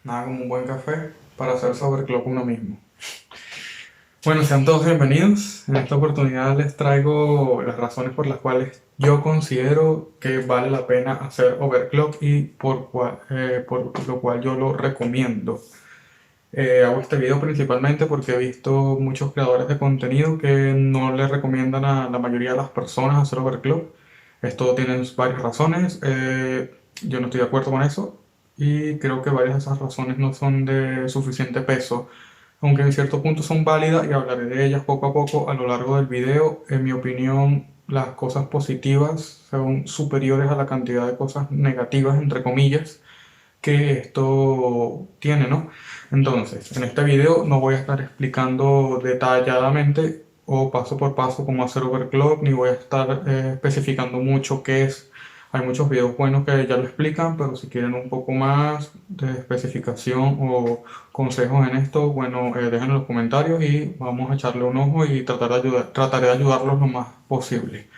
Nada como un buen café para hacerse overclock uno mismo. Bueno, sean todos bienvenidos. En esta oportunidad les traigo las razones por las cuales yo considero que vale la pena hacer overclock y por lo cual yo lo recomiendo. Hago este video principalmente porque he visto muchos creadores de contenido que no le recomiendan a la mayoría de las personas hacer overclock. Esto tiene varias razones. Yo no estoy de acuerdo con eso y creo que varias de esas razones no son de suficiente peso, aunque en cierto punto son válidas y hablaré de ellas poco a poco a lo largo del video. En mi opinión, las cosas positivas son superiores a la cantidad de cosas negativas, entre comillas, que esto tiene, ¿no? Entonces, en este video no voy a estar explicando detalladamente o paso por paso cómo hacer overclock, ni voy a estar especificando mucho qué es. Hay muchos videos buenos que ya lo explican, pero si quieren un poco más de especificación o consejos en esto, bueno, dejen en los comentarios y vamos a echarle un ojo y trataré de ayudarlos lo más posible.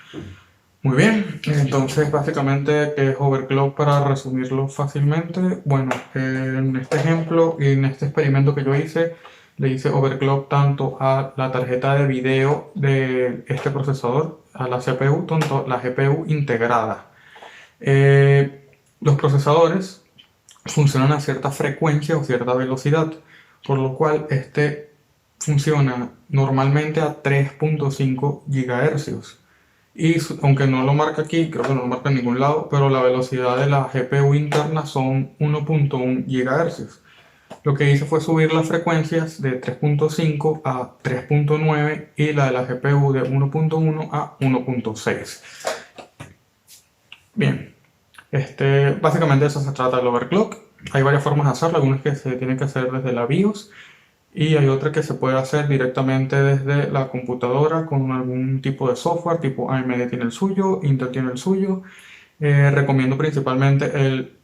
Muy bien, entonces básicamente, ¿qué es overclock para resumirlo fácilmente? Bueno, en este ejemplo y en este experimento que yo hice, le hice overclock tanto a la tarjeta de video de este procesador, a la CPU, tanto la GPU integrada. Los procesadores funcionan a cierta frecuencia o cierta velocidad, por lo cual este funciona normalmente a 3.5 GHz. Y aunque no lo marca aquí, creo que no lo marca en ningún lado, pero la velocidad de la GPU interna son 1.1 GHz. Lo que hice fue subir las frecuencias de 3.5 a 3.9 y la de la GPU de 1.1 a 1.6. Bien, básicamente eso se trata del overclock. Hay varias formas de hacerlo, algunas que se tienen que hacer desde la BIOS y hay otra que se puede hacer directamente desde la computadora con algún tipo de software, tipo AMD tiene el suyo, Intel tiene el suyo. Recomiendo principalmente el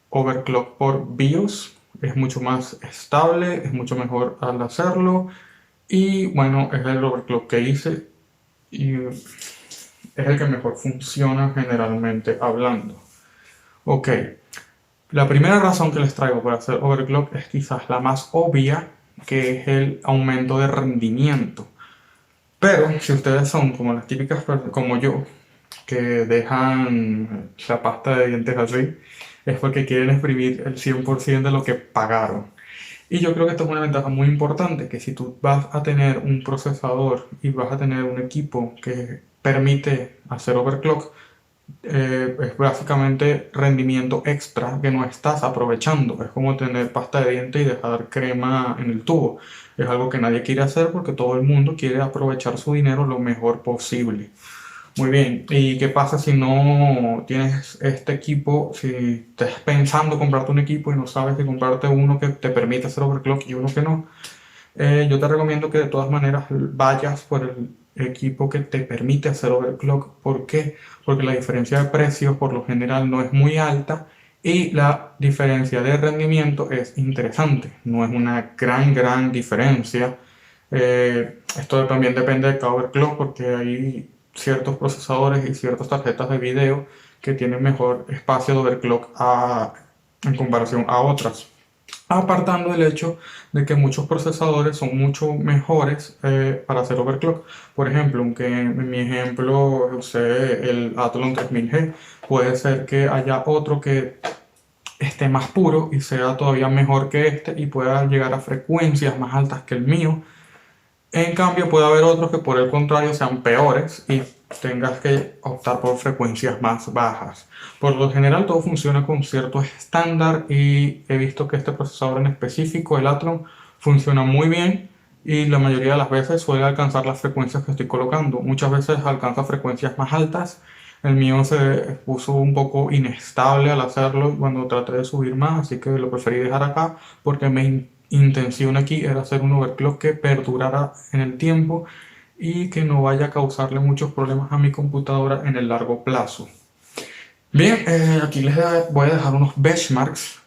overclock por BIOS, es mucho más estable, es mucho mejor al hacerlo y bueno, es el overclock que hice y es el que mejor funciona generalmente hablando. Ok, la primera razón que les traigo para hacer overclock es quizás la más obvia, que es el aumento de rendimiento. Pero si ustedes son como las típicas personas, como yo, que dejan la pasta de dientes así, es porque quieren exprimir el 100% de lo que pagaron. Y yo creo que esto es una ventaja muy importante, que si tú vas a tener un procesador y vas a tener un equipo que permite hacer overclock, es básicamente rendimiento extra que no estás aprovechando. Es como tener pasta de diente y dejar crema en el tubo. Es algo que nadie quiere hacer porque todo el mundo quiere aprovechar su dinero lo mejor posible. Muy bien, ¿y qué pasa si no tienes este equipo? Si estás pensando comprarte un equipo y no sabes si comprarte uno que te permite hacer overclock y uno que no, yo te recomiendo que de todas maneras vayas por el equipo que te permite hacer overclock. ¿Por qué? Porque la diferencia de precios por lo general no es muy alta y la diferencia de rendimiento es interesante. No es una gran diferencia. Esto también depende de cada overclock porque hay ciertos procesadores y ciertas tarjetas de video que tienen mejor espacio de overclock en comparación a otras, apartando el hecho de que muchos procesadores son mucho mejores para hacer overclock. Por ejemplo, aunque en mi ejemplo usé el Athlon 3000G, puede ser que haya otro que esté más puro y sea todavía mejor que este y pueda llegar a frecuencias más altas que el mío. En cambio, puede haber otros que por el contrario sean peores y tengas que optar por frecuencias más bajas. Por lo general todo funciona con cierto estándar y he visto que este procesador en específico, el Athlon, funciona muy bien y la mayoría de las veces suele alcanzar las frecuencias que estoy colocando. Muchas veces alcanza frecuencias más altas. El mío se puso un poco inestable al hacerlo cuando traté de subir más, así que lo preferí dejar acá porque mi intención aquí era hacer un overclock que perdurara en el tiempo y que no vaya a causarle muchos problemas a mi computadora en el largo plazo. Bien, aquí voy a dejar unos benchmarks.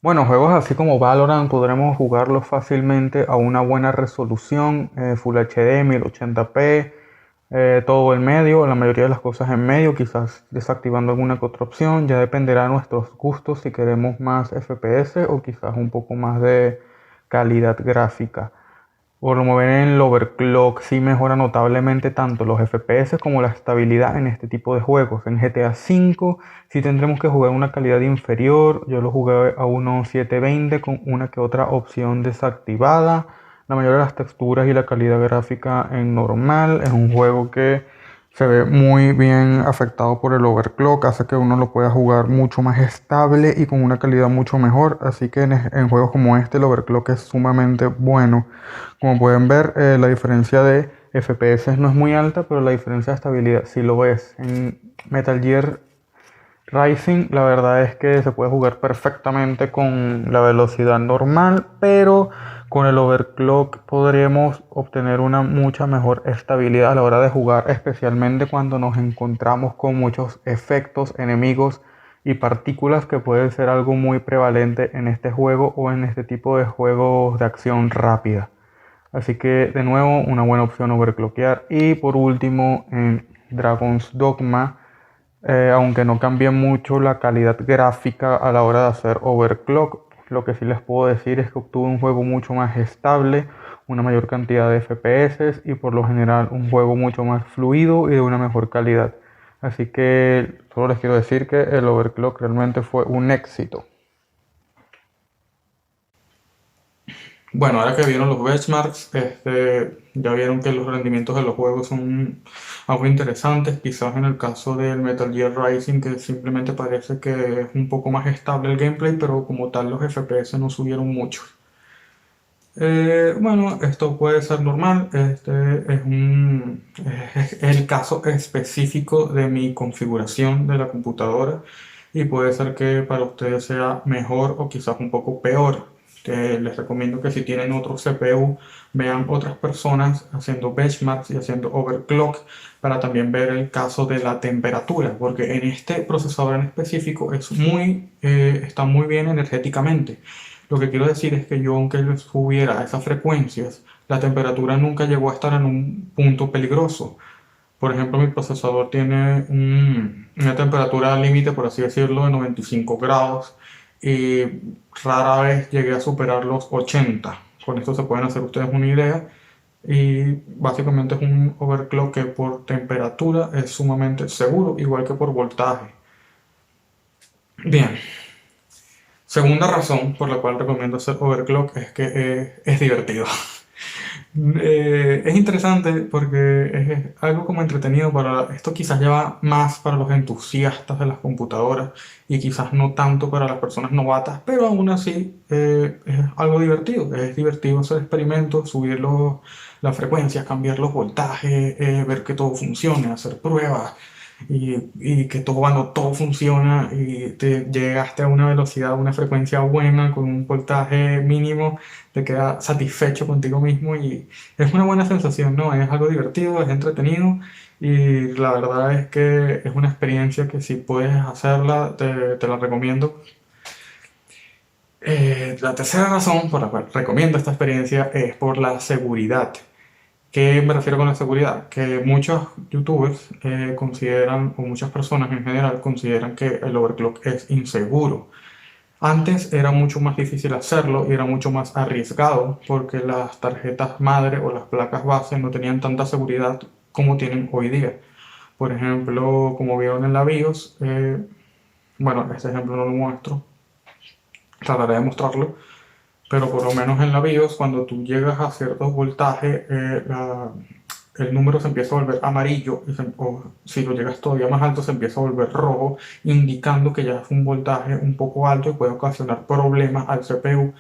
Bueno, juegos así como Valorant podremos jugarlos fácilmente a una buena resolución, Full HD 1080p, todo en medio, la mayoría de las cosas en medio, quizás desactivando alguna que otra opción. Ya dependerá de nuestros gustos si queremos más FPS o quizás un poco más de calidad gráfica. Por lo menos en el overclock sí mejora notablemente tanto los FPS como la estabilidad en este tipo de juegos. En GTA V sí tendremos que jugar a una calidad inferior. Yo lo jugué a unos 720 con una que otra opción desactivada. La mayoría de las texturas y la calidad gráfica en normal. Es un juego que se ve muy bien afectado por el overclock, hace que uno lo pueda jugar mucho más estable y con una calidad mucho mejor. Así que en juegos como este el overclock es sumamente bueno. Como pueden ver, la diferencia de FPS no es muy alta, pero la diferencia de estabilidad sí lo es. En Metal Gear Rising, la verdad es que se puede jugar perfectamente con la velocidad normal, pero con el overclock podremos obtener una mucha mejor estabilidad a la hora de jugar, especialmente cuando nos encontramos con muchos efectos, enemigos y partículas, que puede ser algo muy prevalente en este juego o en este tipo de juegos de acción rápida. Así que de nuevo una buena opción overclockear. Y por último en Dragon's Dogma, aunque no cambie mucho la calidad gráfica a la hora de hacer overclock, lo que sí les puedo decir es que obtuve un juego mucho más estable, una mayor cantidad de FPS y por lo general un juego mucho más fluido y de una mejor calidad. Así que solo les quiero decir que el overclock realmente fue un éxito. Bueno, ahora que vieron los benchmarks, ya vieron que los rendimientos de los juegos son algo interesantes. Quizás en el caso del Metal Gear Rising, que simplemente parece que es un poco más estable el gameplay, pero como tal los FPS no subieron mucho. Bueno, esto puede ser normal. Es el caso específico de mi configuración de la computadora y puede ser que para ustedes sea mejor o quizás un poco peor. Les recomiendo que si tienen otro CPU, vean otras personas haciendo benchmarks y haciendo overclock para también ver el caso de la temperatura, porque en este procesador en específico está muy bien energéticamente. Lo que quiero decir es que yo, aunque le subiera a esas frecuencias, la temperatura nunca llegó a estar en un punto peligroso. Por ejemplo, mi procesador tiene una temperatura límite, por así decirlo, de 95 grados y rara vez llegué a superar los 80. Con esto se pueden hacer ustedes una idea. Y básicamente es un overclock que por temperatura es sumamente seguro, igual que por voltaje. Bien, segunda razón por la cual recomiendo hacer overclock es que es divertido. Es interesante porque es algo como entretenido esto quizás lleva más para los entusiastas de las computadoras y quizás no tanto para las personas novatas, pero aún así es algo divertido. Es divertido hacer experimentos, las frecuencias, cambiar los voltajes, ver que todo funcione, hacer pruebas y que cuando todo funciona y te llegaste a una velocidad, una frecuencia buena con un voltaje mínimo, te quedas satisfecho contigo mismo y es una buena sensación, ¿no? Es algo divertido, es entretenido y la verdad es que es una experiencia que si puedes hacerla, te la recomiendo. La tercera razón por la cual recomiendo esta experiencia es por la seguridad. ¿Qué me refiero con la seguridad? Que muchos youtubers consideran, o muchas personas en general consideran que el overclock es inseguro. Antes era mucho más difícil hacerlo y era mucho más arriesgado porque las tarjetas madre o las placas base no tenían tanta seguridad como tienen hoy día. Por ejemplo, como vieron en la BIOS, bueno, este ejemplo no lo muestro, trataré de mostrarlo, pero por lo menos en la BIOS, cuando tú llegas a ciertos voltajes, el número se empieza a volver amarillo o si lo llegas todavía más alto se empieza a volver rojo, indicando que ya es un voltaje un poco alto y puede ocasionar problemas al CPU.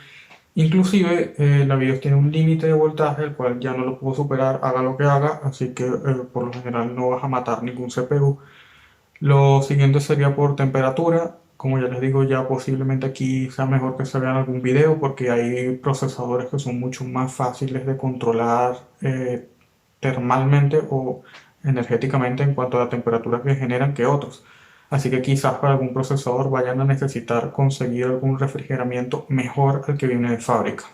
Inclusive la BIOS tiene un límite de voltaje el cual ya no lo puedo superar, haga lo que haga, así que por lo general no vas a matar ningún CPU. Lo siguiente sería por temperatura. Como ya les digo, ya posiblemente aquí sea mejor que se vean algún video porque hay procesadores que son mucho más fáciles de controlar termalmente o energéticamente en cuanto a la temperatura que generan que otros. Así que quizás para algún procesador vayan a necesitar conseguir algún refrigeramiento mejor al que viene de fábrica.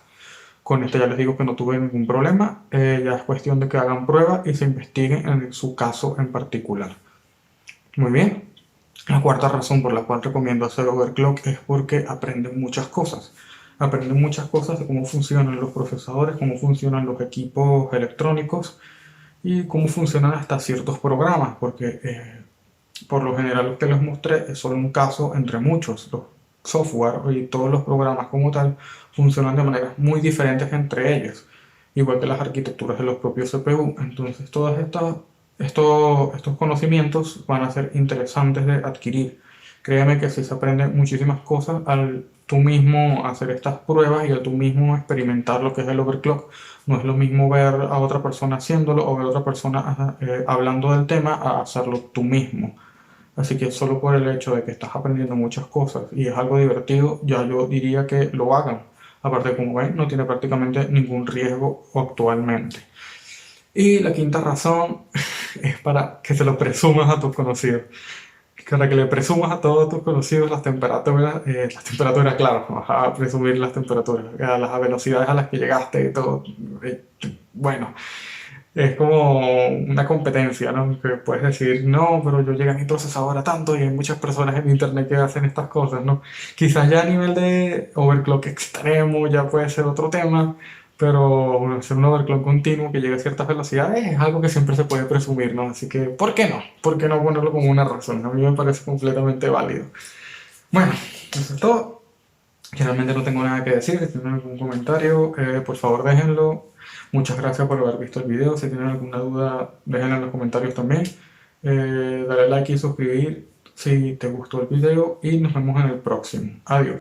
Con este ya les digo que no tuve ningún problema. Ya es cuestión de que hagan pruebas y se investiguen en su caso en particular. Muy bien. La cuarta razón por la cual recomiendo hacer overclock es porque aprenden muchas cosas. Aprenden muchas cosas de cómo funcionan los procesadores, cómo funcionan los equipos electrónicos y cómo funcionan hasta ciertos programas, porque por lo general lo que les mostré es solo un caso entre muchos. Los software y todos los programas como tal funcionan de maneras muy diferentes entre ellos, igual que las arquitecturas de los propios CPU. Entonces estos conocimientos van a ser interesantes de adquirir. Créeme que si se aprenden muchísimas cosas al tú mismo hacer estas pruebas y al tú mismo experimentar lo que es el overclock. No es lo mismo ver a otra persona haciéndolo o ver a otra persona hablando del tema a hacerlo tú mismo. Así que solo por el hecho de que estás aprendiendo muchas cosas y es algo divertido, ya yo diría que lo hagan. Aparte, como ven, no tiene prácticamente ningún riesgo actualmente. Y la quinta razón es para que se lo presumas a tus conocidos. Para que le presumas a todos tus conocidos las temperaturas, claro, vas a presumir las temperaturas, a las velocidades a las que llegaste y todo. Bueno, es como una competencia, ¿no? Que puedes decir, no, pero yo llegué a mi procesador a tanto y hay muchas personas en internet que hacen estas cosas, ¿no? Quizás ya a nivel de overclock extremo ya puede ser otro tema, pero bueno, hacer un overclock continuo que llegue a ciertas velocidades es algo que siempre se puede presumir, ¿no? Así que, ¿por qué no? ¿Por qué no ponerlo como una razón? A mí me parece completamente válido. Bueno, eso es todo. Realmente no tengo nada que decir. Si tienen algún comentario, por favor déjenlo. Muchas gracias por haber visto el video. Si tienen alguna duda, déjenla en los comentarios también. Dale like y suscribir si te gustó el video y nos vemos en el próximo. Adiós.